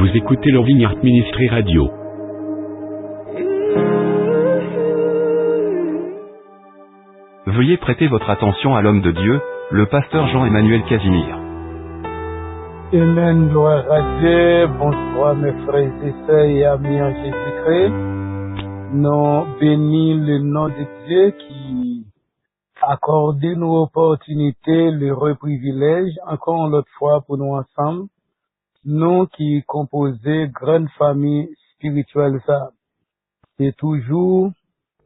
Vous écoutez le Vineyard Ministry Radio. Veuillez prêter votre attention à l'homme de Dieu, le pasteur Jean-Emmanuel Casimir. Amen, gloire à Dieu. Bonsoir mes frères et sœurs et amis en Jésus-Christ. Nous bénissons le nom de Dieu qui accorde nous opportunité, l'heureux privilège, encore l'autre fois pour nous ensemble, nous qui composons grande famille spirituelle ça. C'est toujours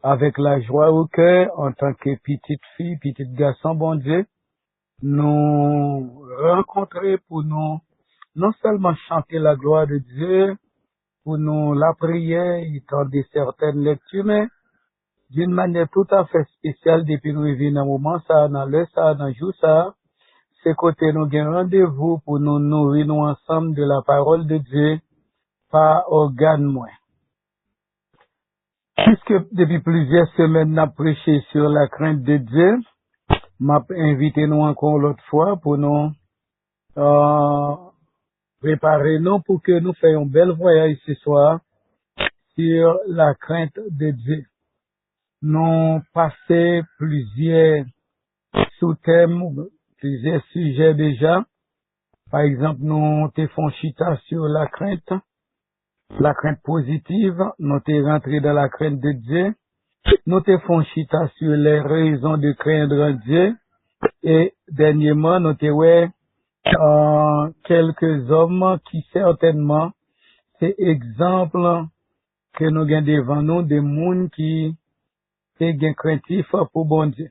avec la joie au cœur, en tant que petite fille, petite garçon, bon Dieu, nous rencontrer pour nous, non seulement chanter la gloire de Dieu, pour nous la prière, étant de certaines lectures, mais d'une manière tout à fait spéciale, depuis nous vivons dans un moment, ça, dans l'heure, ça, dans le jour, ça, c'est côté nous avons rendez-vous pour nous nourrir nous ensemble de la parole de Dieu, par organe moins. Puisque depuis plusieurs semaines, nous avons prêché sur la crainte de Dieu, m'a invité nous encore l'autre fois pour nous préparer nous pour que nous fassions un bel voyage ce soir sur la crainte de Dieu. Nous passé plusieurs sous-thèmes, plusieurs sujets déjà. Par exemple, nous te font chita sur la crainte positive, nous te rentré dans la crainte de Dieu. Nous te font chita sur les raisons de craindre Dieu. Et dernièrement, nous te quelques hommes qui certainement, c'est exemple que nous avons devant nous des gens qui sont craintifs pour bon Dieu.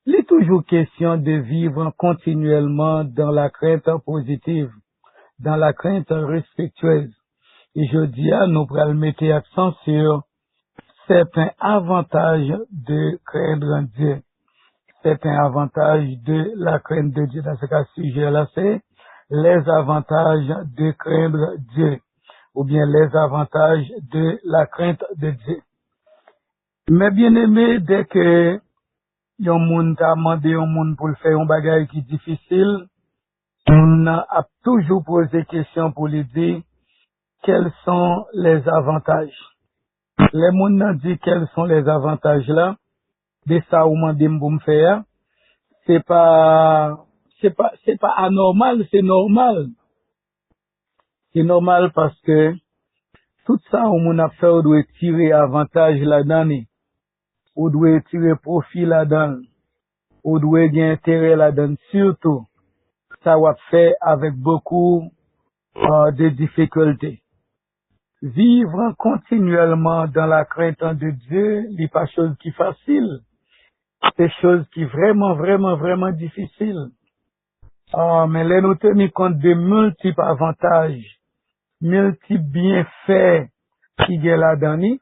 Il est toujours question de vivre continuellement dans la crainte positive, dans la crainte respectueuse. Et je dis à nous pour mettre accent sur certains avantages de craindre Dieu. Certains avantages de la crainte de Dieu. Dans ce cas, sujet-là, c'est les avantages de craindre Dieu. Ou bien les avantages de la crainte de Dieu. Mais bien aimé, dès que yon moun t'a demandé yon moun pour le faire un bagage qui est difficile, on a toujours posé question pour lui dire quels sont les avantages. Les moun n'a dit quels sont les avantages là, de ça ou mandé pour me faire, c'est pas anormal, c'est normal. C'est normal parce que tout ça ou moun a fait, on doit tirer avantage là-dedans, on doit tirer profit là-dedans, on doit gagner intérêt là-dedans, surtout, ça va faire avec beaucoup de difficultés. Vivre continuellement dans la crainte de Dieu n'est pas chose qui est facile. C'est chose qui est vraiment difficile. Mais là, nous tenons compte de multiples avantages, multiples bienfaits qui y a là-dedans,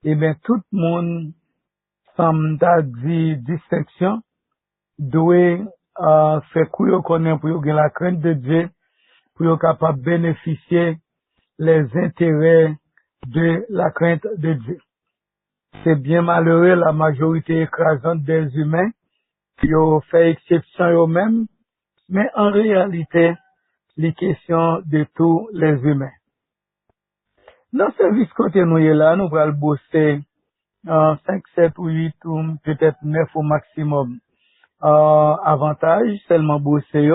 et bien tout le monde, sans dire distinction, doit faire couille connaître pour gagner la crainte de Dieu, pour être capable de bénéficier les intérêts de la crainte de Dieu. C'est bien malheureux la majorité écrasante des humains qui ont fait exception eux-mêmes, mais en réalité, les questions de tous les humains. Dans ce service côté nous est là, nous allons bosser 5, 7 ou 8 ou peut-être 9 au maximum avantages, seulement bosser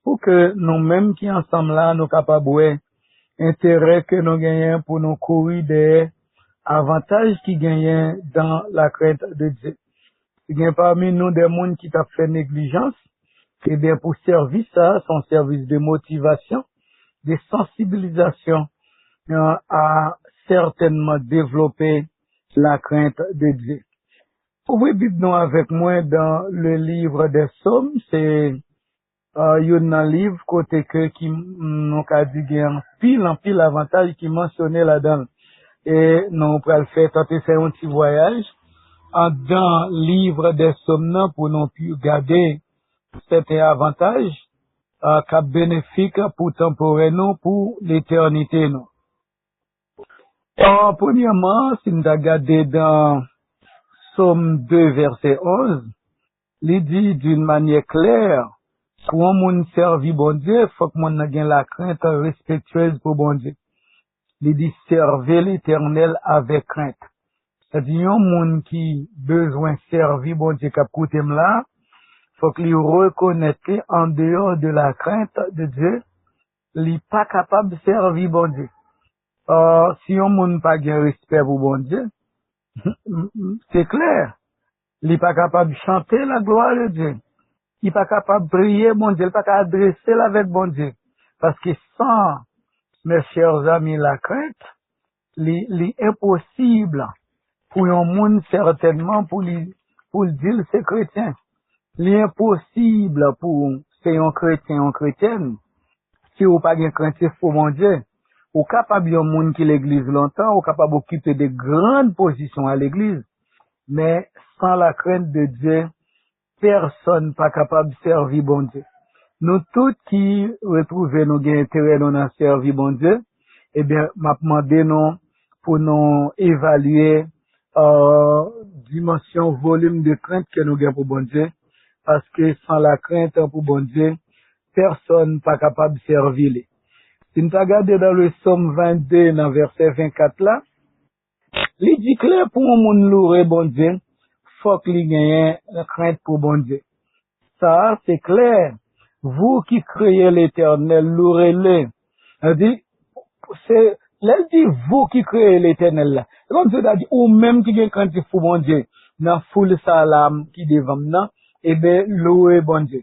pour que nous-mêmes qui ensemble là, nous capables intérêt que nous gagnons pour nous courir des avantages qui gagnent dans la crainte de Dieu. Il y a parmi nous des gens qui t'a fait négligence, et bien pour servir ça, son service de motivation, de sensibilisation, à certainement développer la crainte de Dieu. Ouvrez Bible nous avec moi dans le livre des Psaumes, c'est un livre côté que qui nous a dit en pile avantage qui mentionnait là-dedans. Et nous pourrons faire tenter faire un petit voyage dans le livre des Psaumes pour nous garder certains avantages qui bénéfiques pour temporaire nous, pour l'éternité nous. Premièrement, si nous regardons dans Psaume 2 verset 11, il dit d'une manière claire Pour un monde servi bon Dieu, faut que mon ait la crainte respectueuse pour bon Dieu. Il dit servez l'Éternel avec crainte. C'est-à-dire un monde qui besoin servir bon Dieu cap côté là, faut qu'il reconnaisse en dehors de la crainte de Dieu, il n'est pas capable de servir bon Dieu. Si un monde pas de respect pour bon Dieu, c'est clair, il n'est pas capable de chanter la gloire de Dieu. Il n'est pas capable de prier bon Dieu, il n'est pas capable d'adresser avec bon Dieu. Parce que sans, mes chers amis, la crainte, il est impossible pour un monde certainement pour dire c'est chrétien. Il est impossible pour c'est un chrétien, une chrétienne, si vous pas de crainte pour mon Dieu. Ou capable un monde qui l'église longtemps, ou capable d'occuper de grandes positions à l'église, mais sans la crainte de Dieu, personne pas capable de servir bon Dieu. Nous tous qui retrouvons nos intérêts dans à servir bon Dieu, eh bien, m'a demandé nous pour nous évaluer dimension, volume de crainte que nous avons pour bon Dieu, parce que sans la crainte pour bon Dieu, personne pas capable de servir. Si nous regardons dans le Somme 22, dans verset 24 là, il dit clair pour un monde louer bon Dieu, faut qu'il y ait la crainte pour bon Dieu. Ça, c'est clair. Vous qui créez l'Éternel, louez-le. Elle dit, vous qui créez l'Éternel là. Comme ça, dit, ou même qui gagne crainte pour bon Dieu, dans foule salam qui devant maintenant, eh bien, louez bon Dieu.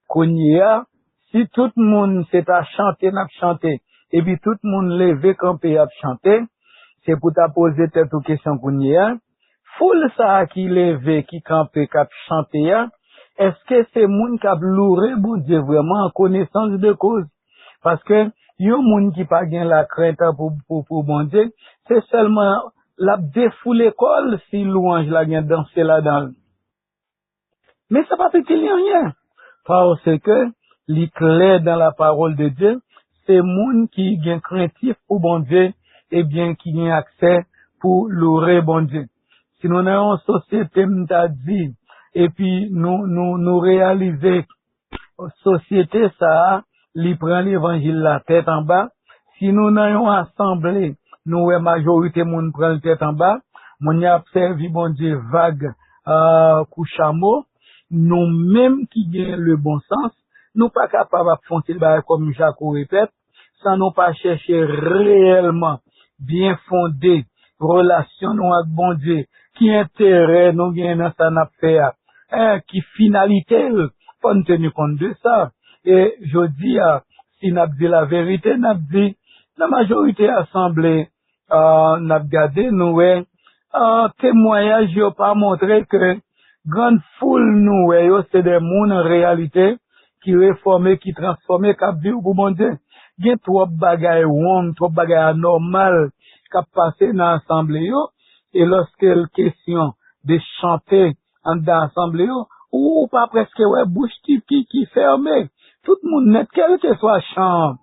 Qu'on y a, si tout le monde s'est à chanter, n'a chanté, et puis tout le monde levé campé à chanter, c'est pour t'a poser telle question qu'on y a. Foule ça qui levé, qui campé, qui chanté, est-ce que c'est monde qui a loué bon Dieu vraiment en connaissance de cause? Parce que, yon monde qui pas gain la crainte pour bon Dieu, c'est seulement la défoule l'école si louange la gain danser là-dedans. Mais ça pas fait qu'il y a rien. Parce que, l'éclair dans la parole de Dieu, c'est monde qui gain craintif pour bon Dieu, et bien qui gain accès pour louer bon Dieu. Si nous avons une société, m'ta dit, et puis nous réaliser, société ça, li prend l'évangile la tête en bas. Si nous n'avons assemblée, nous, majorité, moun prend la tête en bas, moun y a observé, bon Dieu, vague, couchamo, nous même qui gagnent le bon sens, nous pas capables de foncer le comme Jacques répète, sans nous pas chercher réellement bien fondé relation nous avec bon Dieu, qui intérêt nous gagnons dans ça n'a fait, qui finalité, faut nous tenir compte de ça. Et je dis, si nous dit la vérité, nous dit, la majorité assemblée, nous regardé, nous, témoignage, n'a pas montré que grande foule, nous, c'est des gens en réalité, qui réforment, qui transforment, qui vivent pour bon Dieu. Il y a trop de bagailles wrong, trop de bagailles anormales, qui passent dans l'assemblée, et lorsque la question de chanter dans l'assemblée, ou pas presque, ouais, bouche qui fermée. Tout le monde net, quel que soit chant.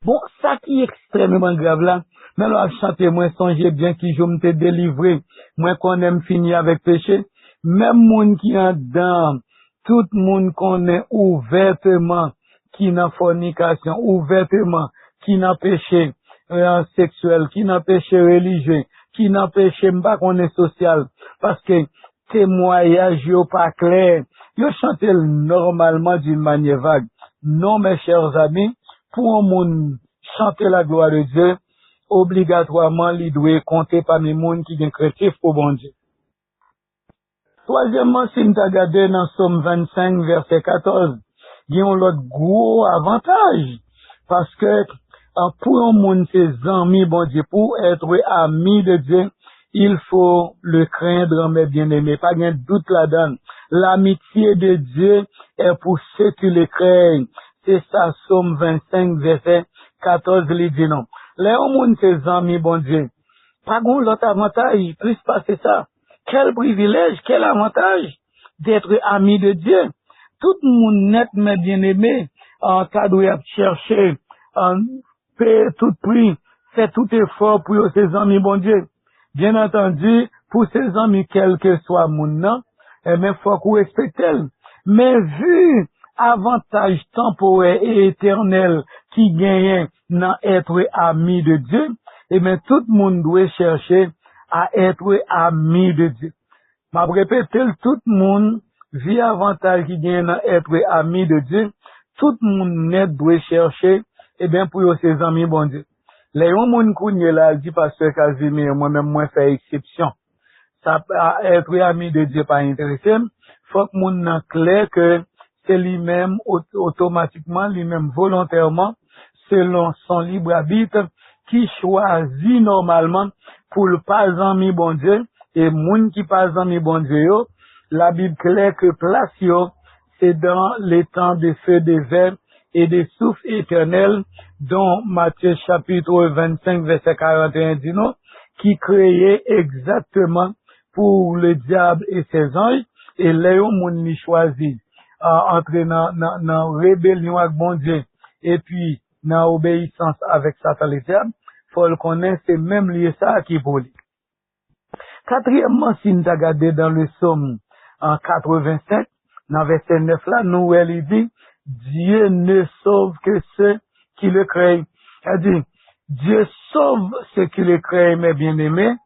Bon, ça qui est extrêmement grave là, mais là, chanter, moi, songez bien qui je me t'ai délivré, moi, qu'on aime finir avec péché, même monde qui est dedans, tout le monde connaît ouvertement, qui n'a fornication, ouvertement, qui n'a péché sexuel, qui n'a péché religieux, qui n'a péché m'pas qu'on est social, parce que témoignage yo pas clair, yo chante normalement d'une manière vague. Non, mes chers amis, pour un monde chanter la gloire de Dieu, obligatoirement, il doit compter parmi les gens qui sont chrétiens pour bon Dieu. Troisièmement, si nous regardons dans Somme 25, verset 14, il y a un autre gros avantage. Parce que, pour un monde, ses amis, bon Dieu, pour être ami de Dieu, il faut le craindre, mes bien-aimés. Pas de doute là-dedans. L'amitié de Dieu est pour ceux qui le craignent. C'est ça, Somme 25, verset 14, il dit non. Les hommes, ses amis, bon Dieu. Pas de l'autre avantage, plus passer ça. Quel privilège, quel avantage d'être ami de Dieu. Tout le monde net, mes bien-aimés, en cas de chercher, en payer tout prix, fait tout effort pour ses amis, bon Dieu. Bien entendu, pour ses amis, quel que soit mon nom, mais faut qu'on respecte elle. Mais vu avantage temporel et éternel qui gagne dans être ami de Dieu, et bien tout le monde doit chercher à être ami de Dieu. M'a répété, tout le monde vit avantage qui gagne dans être ami de Dieu, tout le monde net doit chercher, et bien pour ses amis, bon Dieu. Les gens qui là, dit pasteur Casimir, moi-même, moi, fait exception. Ça, être ami de Dieu pas intéressé. Faut que moun nan clair que c'est lui-même, automatiquement, lui-même volontairement, selon son libre arbitre, qui choisit normalement pour le pas ami bon Dieu, et moun qui pas ami bon Dieu, yo, la Bible claire que place yo, c'est dans les temps de feu des vers et des souffles éternels, dont Matthieu chapitre 25, verset 41 dit non, qui créait exactement pour le diable et ses anges, et Léon moun li choisi, entrer dans rébellion avec bon Dieu, et puis dans obéissance avec Satan le diable, faut le connaître, c'est même lié ça qui pour lui. Quatrièmement, si nous regardons dans le psaume en 85, dans verset 9 là, nous, elle dit, Dieu ne sauve que ceux qui le craignent. Elle dit, Dieu sauve ceux qui le craignent, mes bien-aimés,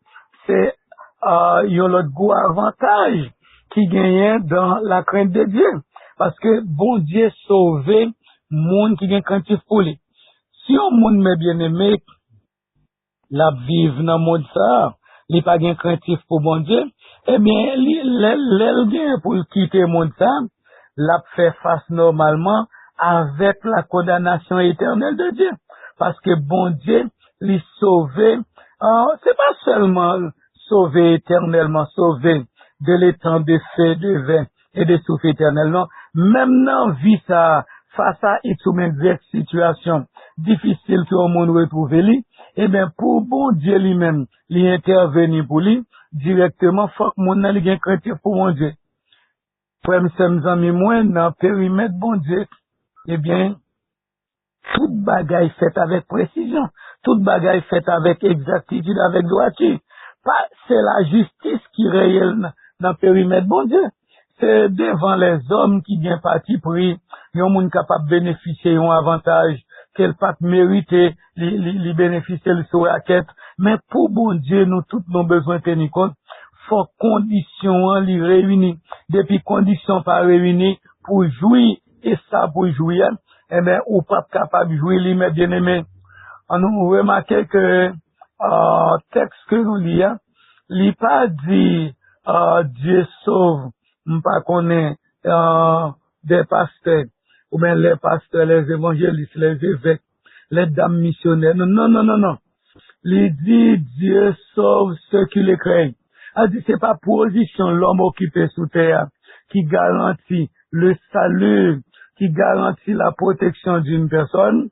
c'est yon l'autre gros avantage qui gagne dans la crainte de Dieu. Parce que bon Dieu sauve monde qui gagne crainte pour lui. Si on monde, mes bien-aimés, la vive dans le monde ça, il pas gagne craintif pour bon Dieu, eh bien, l'elle gagne pour quitter le monde ça, l'a fait face normalement avec la condamnation éternelle de Dieu. Parce que bon Dieu, lui sauver, c'est pas seulement sauver éternellement, sauver de l'étang de feu, de vin et de souffle éternel, non. Même dans vie ça, face à une situation difficile que le monde retrouve lui, eh bien, pour bon Dieu lui-même, lui intervenir pour lui, directement, faut que mon ait un crainte pour mon Dieu. Frère, mes amis, moi, dans le périmètre bon Dieu, eh bien, toute bagaille faite avec précision, toute bagaille faite avec exactitude, avec droiture. Pas, c'est la justice qui est réelle dans le périmètre bon Dieu. C'est devant les hommes qui viennent parti pris, ils ont capable de bénéficier d'un avantage qu'elle pas mérité, les bénéficier sur la quête. Mais pour bon Dieu, nous tous nos besoins tenir compte, faut conditions les réunir. Depuis conditions pas réunies pour jouir, et ça pour jouir, eh bien, ou pas capable de jouer, les bien aimés. On nous remarque que, texte que nous lisons, il pas dit, Dieu sauve, pas connaît, des pasteurs, ou bien les pasteurs, les évangélistes, les évêques, les dames missionnaires. Non, non, non, non, non. Il dit, Dieu sauve ceux qui le craignent. Il dit, c'est pas position l'homme occupé sous terre qui garantit le salut, qui garantit la protection d'une personne.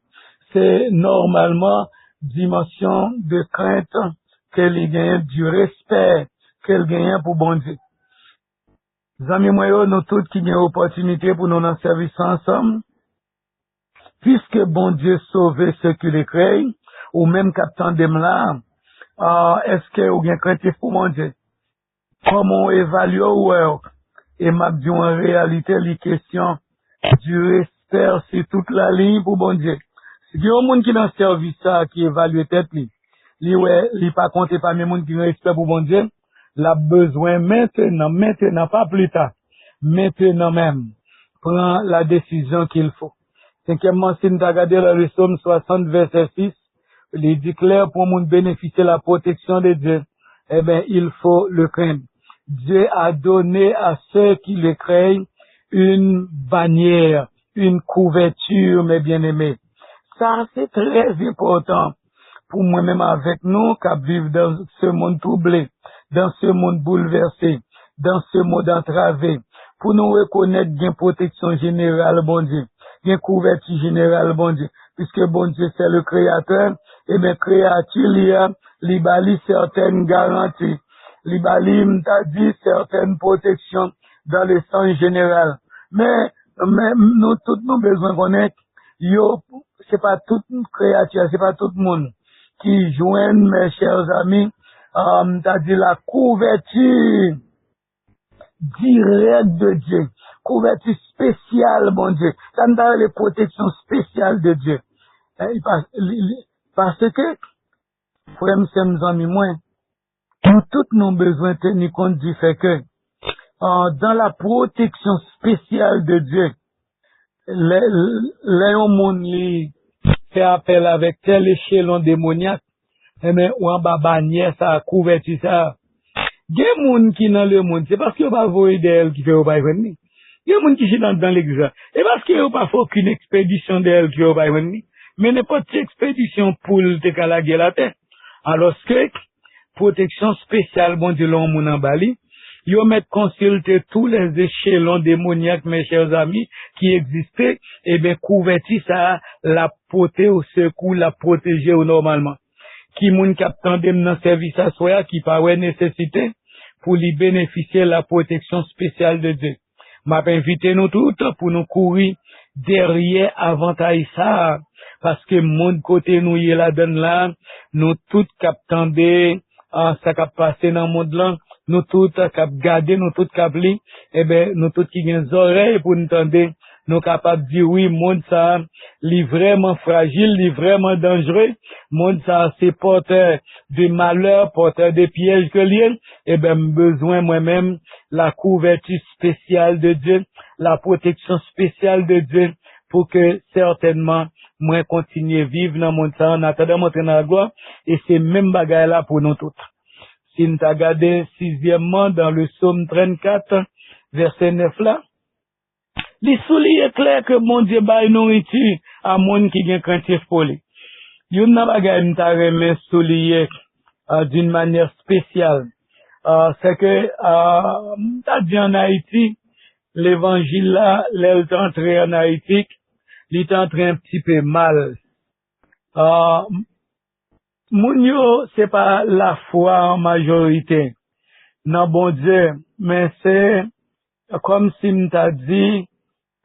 C'est normalement dimension de crainte qu'elle gagne, du respect qu'elle gagne pour bon Dieu. Amis moi, nous tous qui avons opportunité pour nous en service ensemble, puisque bon Dieu sauve ceux qui le craignent, ou même captant de là, est-ce que vous avez craintif pour mon Dieu? Comment évaluer ou et m'a dit en réalité les questions du respect sur toute la ligne pour bon Dieu. Si il y a un monde qui dans service ça qui évalue tête li pas compter parmi monde qui respect pour bon Dieu, l'a besoin maintenant pas plus tard. Maintenant même prend la décision qu'il faut. Cinquièmement, si nous regardons le psaume 60 verset 6, il dit clair pour monde bénéficier de la protection de Dieu, eh bien, il faut le craindre. Dieu a donné à ceux qui le craignent une bannière, une couverture, mes bien-aimés. Ça, c'est très important pour moi-même avec nous qui vivons dans ce monde troublé, dans ce monde bouleversé, dans ce monde entravé, pour nous reconnaître qu'il y a une protection générale, bon Dieu, il y a une couverture générale, bon Dieu, puisque bon Dieu c'est le créateur, et bien créature, il bali certaines garanties, il bali, t'a dit certaines protections dans le sens général. Mais nous, tous nos besoins connaître, c'est pas toute créature, c'est pas tout le monde qui joignent, mes chers amis, t'as dit la couverture directe de Dieu. couverture spéciale, bon Dieu. Ça nous parle de protection spéciale de Dieu. Parce que, frère, nous amis, moins, nous tous nos besoins tenir compte du fait que, dans la protection spéciale de Dieu, les monde fait appel avec tel échelon démoniaque, mais ou en bas bannière ça couverture ça. Des monde qui dans le monde, c'est parce qu'il pas voyer d'elle qui fait au pas venir. Des monde qui sont dans l'église, et parce qu'il pas fait aucune expédition d'elle qui au pas venir. Mais n'importe quelle expédition pour te calaguer la tête. Alors que protection spéciale bon Dieu l'homme en Bali, ils mettent consulter tous les échelons démoniaques, mes chers amis, qui existaient, et bien couvertir ça, la porter au secours, la protéger normalement. Qui moun k'ap tendem dans service à soi, qui pas nécessité pour lui bénéficier de la protection spéciale de Dieu. M'a invité nous toutes pour nous courir derrière avantage ça, parce que mon côté nous y est la donne là, nous toutes k'ap tendé, ça k'ap passé dans le monde là, nous toutes k'ap garder, nous toutes k'ap li, eh ben, nous toutes qui gen oreilles pour nous tendre, nous capables de dire oui, monde ça, li vraiment fragile, li vraiment dangereux, monde ça, c'est porteur de malheur, porteur de pièges que lié, eh ben, besoin moi-même, la couverture spéciale de Dieu, la protection spéciale de Dieu, pour que certainement, moi, continuer vivre dans mon temps, en attendant montrer dans la gloire, et c'est même bagaille là pour nous toutes. Si nous t'as regardé sixièmement dans le psaume 34, verset 9 là, les souliers clair que mon Dieu baille nourriture à monde qui gen craintif pour lui. Yon nan bagay m'ta remen soulier d'une manière spéciale. C'est que m'ta dit en Haïti, l'évangile là, l'elle est entré en Haïti, il est entré un petit peu mal. Moun yo, c'est pas la foi en majorité. Non, bon Dieu, mais c'est comme si m'ta dit,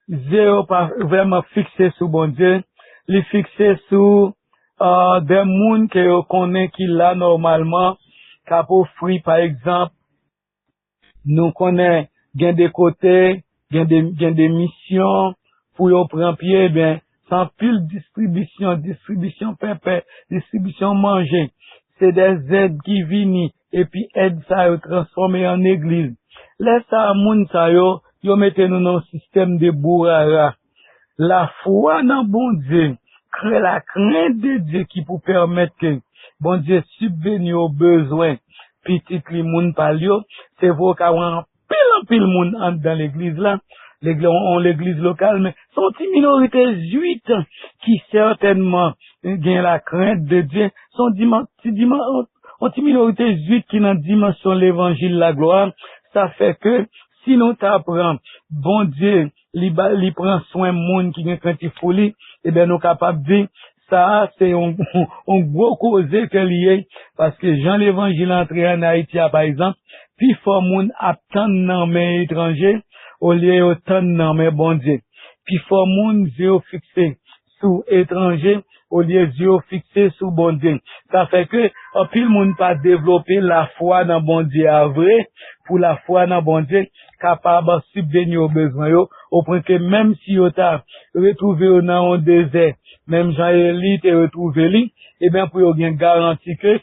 zéro pas vraiment fixé sur bon Dieu, il fixé sur des moun que yo connaît qui là normalement, cap offrir par exemple, nous connaît gain des côtés, gain des missions pour yo prendre pied ben sans pile distribution pépé, distribution manger. C'est des aides qui viennent et puis aides ça yo transformer en église. Laisse ça moun ça yo mettez nous dans un système de bourrara. La foi dans bon Dieu, crée la crainte de Dieu qui peut permettre que bon Dieu subvenir aux besoins. Petit li moun palio, c'est vrai qu'il y a un pile moun dans l'église là. L'église locale, mais sont une minorité juive qui certainement gagne la crainte de Dieu. Sont une minorité juive qui dans dimension l'évangile la gloire. Ça fait que si nous t'apprenons, bon Dieu, li prend soin monde qui gagne crainte pour lui, eh bien nous capables de dire ça c'est un gros cause que lié parce que Jean l'évangile entré en Haïti par exemple, puis faut monde attendre dans mes étrangers au lieu autant dans mes bon Dieu. Puis faut monde yeux fixé sous étranger au lieu yeux fixé sous bon Dieu. Ça fait que puis le monde pas développer la foi dans bon Dieu à vrai pour la foi dans bon Dieu capable de subvenir aux besoins yo au point que même si on t'a retrouvé dans un désert même Jean-Élie te retrouvé lui et bien pour bien garantir que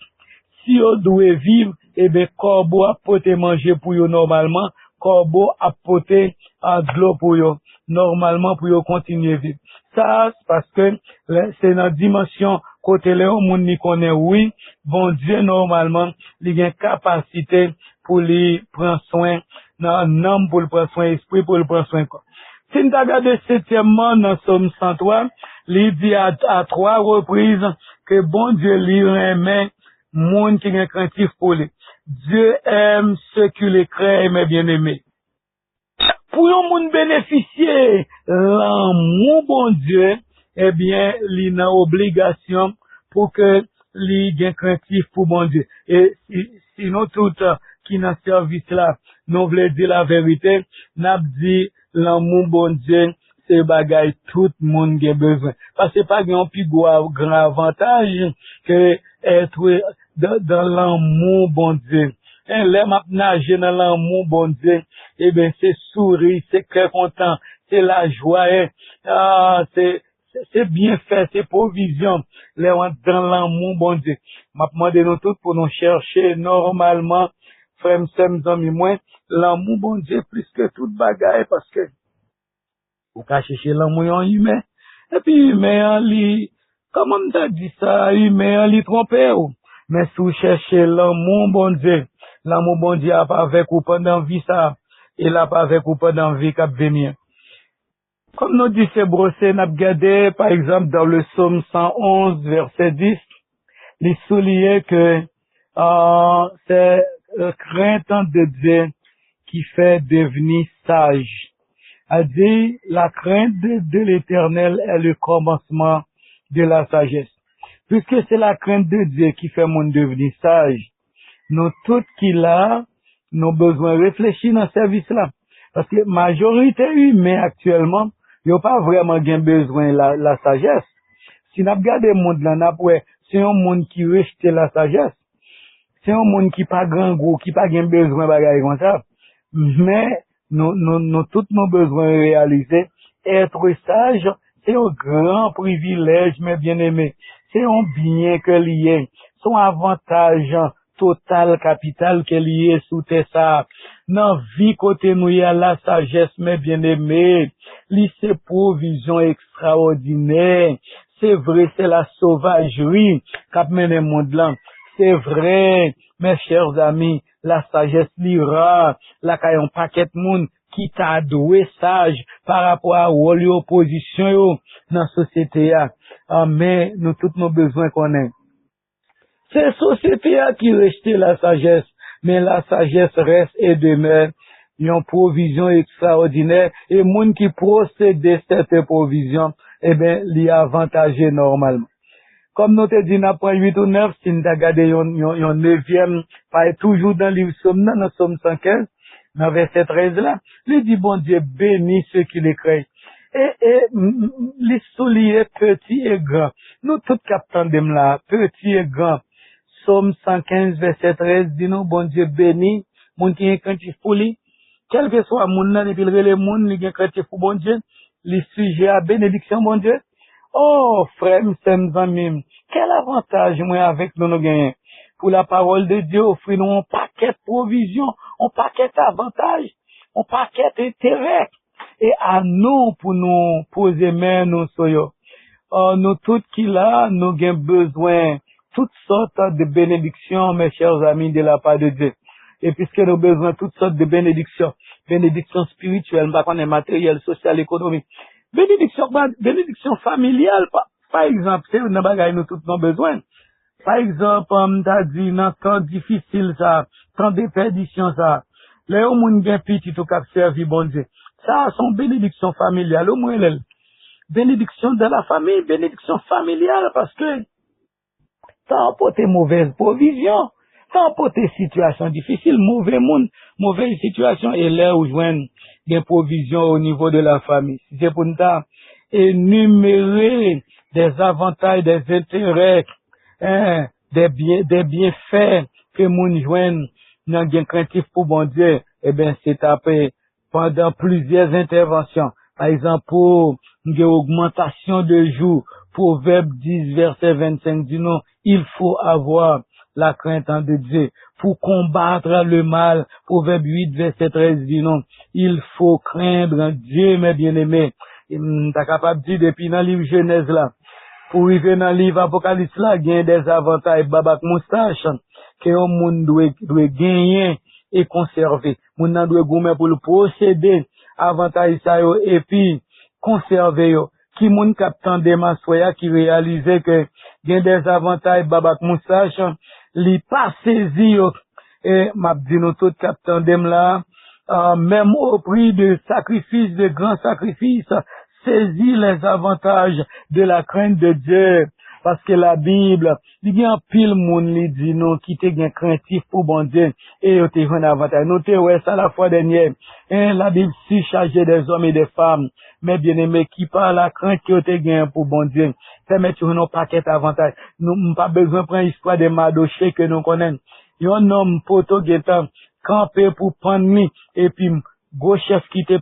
si on doit vivre et bien corbeau a porter manger pour yo normalement corbeau a porter de l'eau pour yo normalement pour yo continuer vivre ça c'est parce que c'est dans dimension côté là on ni connaît oui bon Dieu normalement il a une capacité pour lui prendre soin dans âme pour le prendre soin esprit pour le prendre soin corps. Si nous regardons septièmement dans Somme 103, il dit à 3 reprises que bon Dieu lui remet monde qui est craintif pour lui. Dieu aime ceux qui les craignent, mes bien-aimés. Pour un monde bénéficier l'amour bon Dieu, eh bien, il a obligation pour que il ait craintif pour bon Dieu. Et sinon tout qui dans service là, nous voulons dire la vérité, n'a dit l'amour bon Dieu, c'est bagaille tout le monde a besoin. Parce que c'est pas un plus grand avantage que être dans l'amour bon Dieu. les m'a nager dans l'amour, bon Dieu, eh bien, c'est sourire, c'est cœur content, c'est la joie, c'est bien fait, c'est provision. Les rentre dans l'amour, bon Dieu. M'a demandé nous tous pour nous chercher normalement, frères, sœurs, amis, moi, l'amour, bon Dieu, plus que toute bagaille, parce que, ou qu'à chercher l'amour en humain. Et puis, humain, comment t'as dit ça, humain, trompé, ou? Mais si vous cherchez l'amour, bon Dieu, l'amour, bon Dieu, a pas avec vous pendant vie, ça, il a pas avec vous pendant vie, cap venir. Comme nous dit c'est brossé, n'a regardé, par exemple, dans le psaume 111, verset 10, il souligne que, c'est crainte de Dieu qui fait devenir sage. A dit, la crainte de l'Éternel est le commencement de la sagesse. Puisque c'est la crainte de Dieu qui fait mon devenir sage, nous tous qui là, nous besoin de réfléchir dans ce service-là. Parce que majorité humaine actuellement, il n'y a pas vraiment besoin de la sagesse. Si nous regardons le monde là, c'est un monde qui rejette la sagesse. C'est un monde qui pas grand goût, qui pas besoin de bagaille comme ça. Mais nous tous nos besoins réalisés. Être sage, c'est un grand privilège, mes bien-aimés. C'est un bien que lié. C'est un avantage total, capital que lié sous tes ça. Dans vie côté nous y a la sagesse, mes bien-aimés. C'est provision extraordinaire. C'est vrai, c'est la sauvagerie qu'a mené le monde là. C'est vrai, mes chers amis, la sagesse lira, la caillon paquet monde qui t'a doué sage par rapport à l'opposition dans la société. Mais nous tous nos besoins qu'on a. C'est la société qui rejette la sagesse, mais la sagesse reste et demeure une provision extraordinaire et monde qui procède de cette provision, eh bien, l'y avantagé normalement. Comme nous te dit, n'a pas 8 ou 9, si nous regardons yon 9e, pas toujours dans le livre Somme, dans Somme 115, dans verset 13 là, il dit, bon Dieu, bénis ceux qui les craignent. Et les souliers petits et grands. Nous tous captons là, petits et grands. Somme 115, verset 13, dit nous, bon Dieu, bénis, moun qui est craintif pour lui. Quel que soit moun nan, et puis le moun, qui est craintif pour bon Dieu, les sujets à bénédiction, bon Dieu. Oh, frère, amis, quel avantage, moi, avec nous gagnons. Pour la parole de Dieu, offrir-nous un paquet de provisions, un paquet d'avantages, un paquet d'intérêts. Et à nous, pour nous poser main, nous soyons. Oh, nous tous qui là, nous avons besoin toutes sortes de bénédictions, mes chers amis, de la part de Dieu. Et puisque nous avons besoin de toutes sortes de bénédictions spirituelles, matérielles, sociales, économiques, bénédiction familiale, par exemple, c'est une bagaille nous tous nos besoins. Par exemple, t'as dit, dans temps difficile, ça, temps de perdition, ça, les gens qui ont petit tout cap servi, bon Dieu. Ça, sont bénédiction familiale, au moins, bénédiction de la famille, bénédiction familiale, parce que, t'as apporté mauvaise provision, t'as apporté situation difficile, mauvais monde, mauvaise situation, et là où joignent des provisions au niveau de la famille. Si c'est pour nous énumérer des avantages, des intérêts, des bienfaits que moun joignent dans gain craintif pour bon Dieu, eh bien, c'est tapé pendant plusieurs interventions. Par exemple, pour une augmentation de jours, Proverbe 10, verset 25 dit non, il faut avoir la crainte de Dieu. Pour combattre le mal, Proverbe 8, verset 13 dit non, il faut craindre Dieu, mes bien-aimés. T'as capable de dire depuis dans le livre Genèse là, pour arriver dans le livre Apocalypse là, il y a des avantages, babak moustache, que un monde doit gagner et conserver. Moun nan doit goumer pour le procéder, avantage ça yo, et puis, conserver yo. Qui moun captant de masoya qui réalisait que il y a des avantages, babak moustache, li pas saisi yo. Et m'a dit nous tout captant dem là, même au prix de sacrifices, de grands sacrifices, saisis les avantages de la crainte de Dieu. Parce que la Bible, il y a un pile moun li dit non, qui te gen craintif pour bon Dieu, et yo te un avantage. Nous te ouais ça la fois dernière. La Bible si chargée des hommes et des femmes, mais bien aimés, qui par la crainte que te gen pour bon Dieu, permet un paquet d'avantages. Nous pas besoin de prendre l'histoire de Madoché que nous connaissons. yon homme poto getan campé pour prendre ni et puis gros chef qui te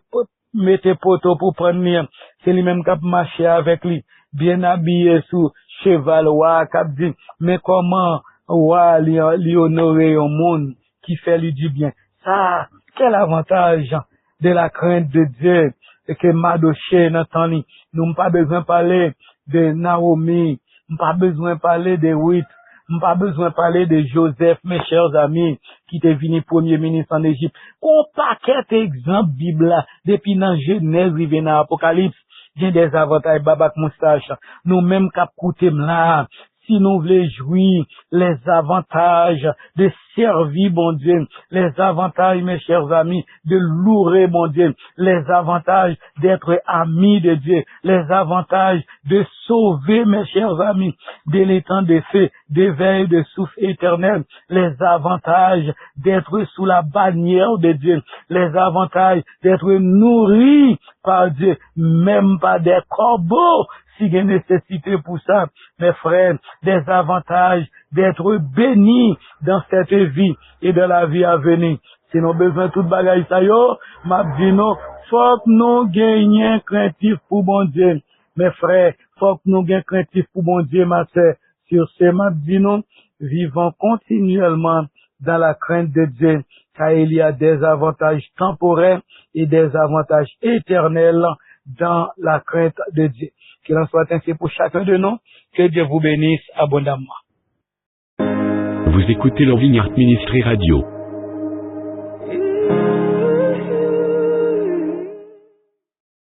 mette poto pour prendre ni c'est lui même qui a marché avec lui bien habillé sous cheval wa qui dit mais comment wa li honorer un monde qui fait lui du bien ça quel avantage de la crainte de Dieu et que Madoché n'entend nous pas besoin parler de Naomi nous pas besoin parler de Ruth nous pas besoin parler de Joseph mes chers amis qui était venu premier ministre en Égypte on paquet exemple Bible là depuis dans Genèse rive dans Apocalypse il y a des avantages babak moustache nous même cap coûter là si nous voulons jouir les avantages de servir bon Dieu, les avantages, mes chers amis, de louer mon Dieu, les avantages d'être amis de Dieu, les avantages de sauver, mes chers amis, de l'étang de feu, d'éveil de souffle éternel, les avantages d'être sous la bannière de Dieu, les avantages d'être nourris par Dieu, même pas des corbeaux, s'il y a nécessité pour ça, mes frères, des avantages d'être bénis dans cette vie et dans la vie à venir. Si nous avons besoin de tout bagage ça yo, m'a dit non, faut que nous gagnions craintif pour bon Dieu. Mes frères, faut que nous gagnions craintif pour bon Dieu, ma sœur. Sur ce, m'a dit non, vivons continuellement dans la crainte de Dieu, car il y a des avantages temporaires et des avantages éternels dans la crainte de Dieu. Qu'il en soit ainsi pour chacun de nous. Que Dieu vous bénisse abondamment. Vous écoutez le Vignard Ministry Radio.